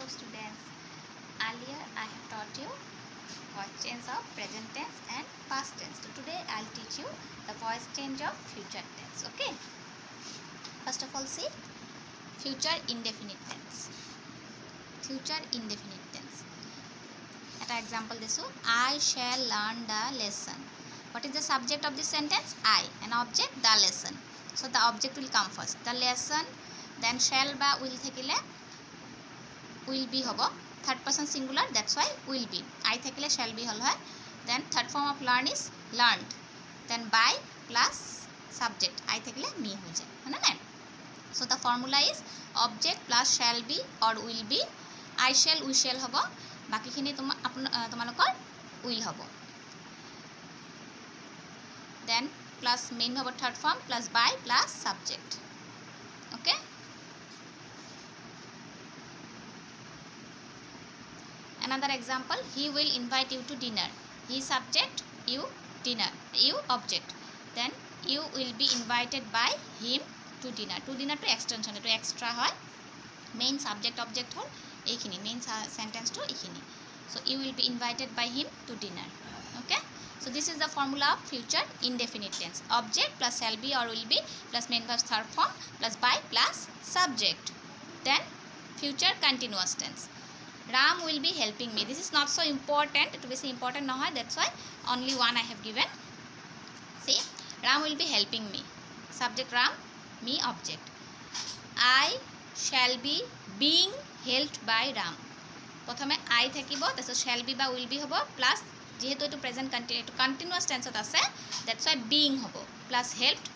Hello students. Earlier I have taught you voice change of present tense and past tense. So today I'll teach you the voice change of future tense. Okay. First of all, see future indefinite tense. Future indefinite tense. At example this one, I shall learn the lesson. What is the subject of this sentence? I. An object, the lesson. So the object will come first. The lesson, then shall ba will thekile will be hobo. Third person singular, that's why will be. I thekile shall be hol hoy. Then third form of learn is learned. Then by plus subject. I thekile me hoy jay. Hona na? So the formula is object plus shall be or will be. I shall, we shall hobo. Baki khini tomalokor will hobo. Then plus main hobo third form plus by plus subject. Okay. Another example, he will invite you to dinner. He subject, you dinner, you object. Then you will be invited by him to dinner. To dinner to extension, to extra hoy. Main subject object hol ekhini, main sentence to ekhini. So you will be invited by him to dinner. Okay. So this is the formula of future indefinite tense. Object plus shall be or will be plus main verb third form plus by plus subject. Then future continuous tense. Ram will be helping me. This is not so important. It will be important now. That's why only one I have given. See, Ram will be helping me. Subject Ram, me object. I shall be being helped by Ram. Prothome I thakibo, so shall be ba will be hobo plus jehetu to present continuous tense ase, that's why being hobo plus helped,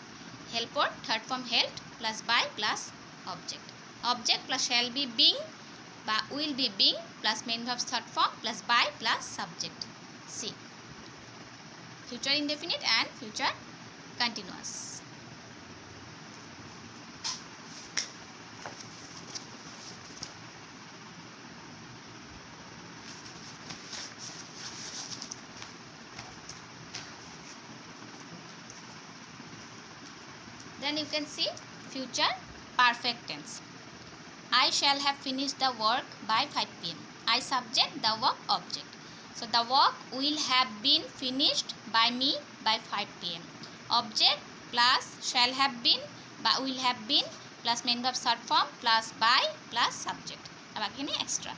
helper third form helped plus by plus object. Object plus shall be being ba will be being plus main verb third form plus by plus subject. See, future indefinite and future continuous. Then you can see future perfect tense. I shall have finished the work by 5 p.m. I subject, the work object. So the work will have been finished by me by 5 p.m. Object plus shall have been by will have been plus main verb short form plus by plus subject. Abakini extra.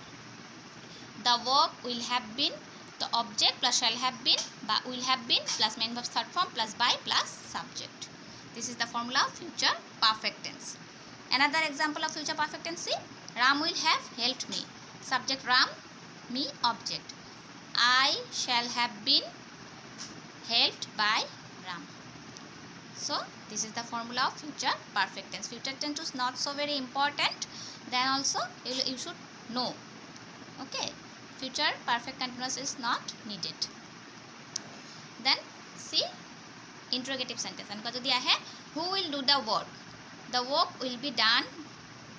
The work will have been, the object plus shall have been by will have been plus main verb short form plus by plus subject. This is the formula of future perfect tense. Another example of future perfect tense, see, Ram will have helped me. Subject Ram, me object. I shall have been helped by Ram. So this is the formula of future perfect tense. Future tense is not so very important. Then also you should know. Okay. Future perfect continuous is not needed. Then see interrogative sentence. And kata diya hai, who will do the work? The work will be done.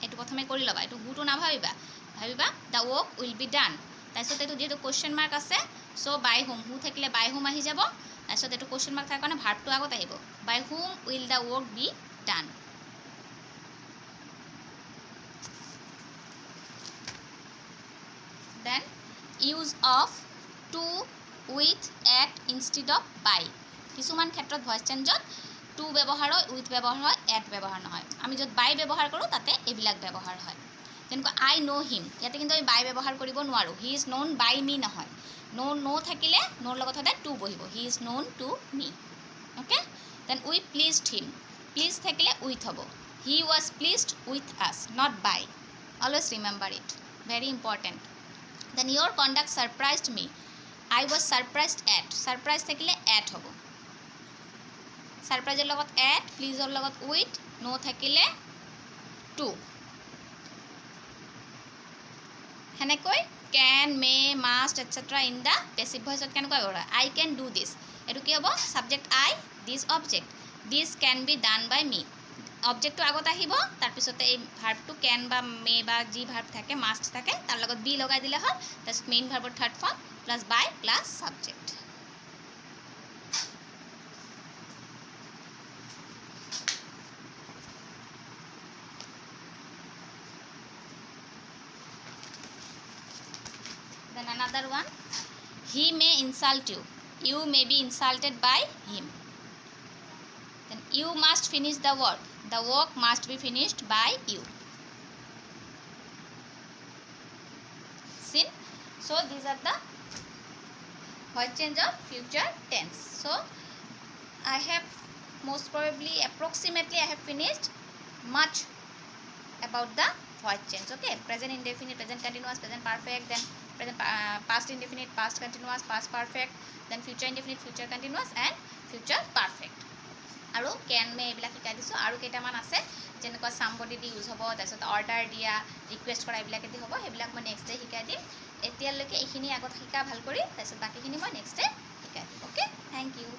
Etu prothome kori loba. Etu who to na bhabiba. Bhabiba the work will be done. Taisot etu jehetu question mark ase, so by whom, who thakile by whom ahi jabo. Taisot etu question mark thakar karone verb to agot ahibo. By whom will the work be done? Then use of to, with, at instead of by. Kisuman khetrot voice change to ব্যবহাৰ হয়, with ব্যৱহাৰ হয়, এট ব্যৱহাৰ নহয়. আমি য'ত by ব্যৱহাৰ কৰোঁ তাতে এইবিলাক ব্যৱহাৰ হয়. যেনেকৈ আই ন' হিম, ইয়াতে কিন্তু আমি বাই ব্যৱহাৰ কৰিব নোৱাৰোঁ. He is known by me নহয়. ন' থাকিলে ন'ৰ লগত সদায় টু বহিব. He is known to me. Okay. Then we pleased him, please থাকিলে উইথ হ'ব. He was pleased with us, not by. Always remember it, very important. Then your conduct surprised me, I was surprised at, surprise থাকিলে at হ'ব. সারপ্রাইজের লগত at, প্লিজৰ লগত with, know থাকিলে to. হেনেকৈ can, may, must এটসেট্ৰা in the passive ভইচত কেনেকৈ ব্যৱহাৰ হয়? আই কেন ডু দিছ, এইটো কি হ'ব? Subject I, this object. This can be done by me. অবজেক্টটো আগত আহিব, তাৰপিছতে এই ভাৰ্বটো কেন বা মে বা যি ভাৰ্ব থাকে, মাষ্ট থাকে, তাৰ লগত বি লগাই দিলে হ'ল. তাৰপিছত মেইন ভাৰ্বৰ third form plus by plus subject. another one. He may insult you. You may be insulted by him. Then you must finish the work. The work must be finished by you. See? So these are the voice change of future tense. So I have most probably approximately I have finished much about the voice change. Okay, present indefinite, present continuous, present perfect, then present past indefinite, past continuous, past perfect, then future indefinite, future continuous and future perfect. আৰু can may এইবিলাক শিকাই দিছোঁ আৰু কেইটামান আছে যেনেকুৱা somebody দি use হ'ব তাৰপিছত অৰ্ডাৰ দিয়া ৰিকুৱেষ্ট কৰা এইবিলাকে দি হ'ব সেইবিলাক মই নেক্সট ডে শিকাই দিম এতিয়ালৈকে এইখিনি আগত শিকা ভাল কৰি তাৰপিছত বাকীখিনি মই নেক্সট ডে শিকাই দিম অ'কে থেংক ইউ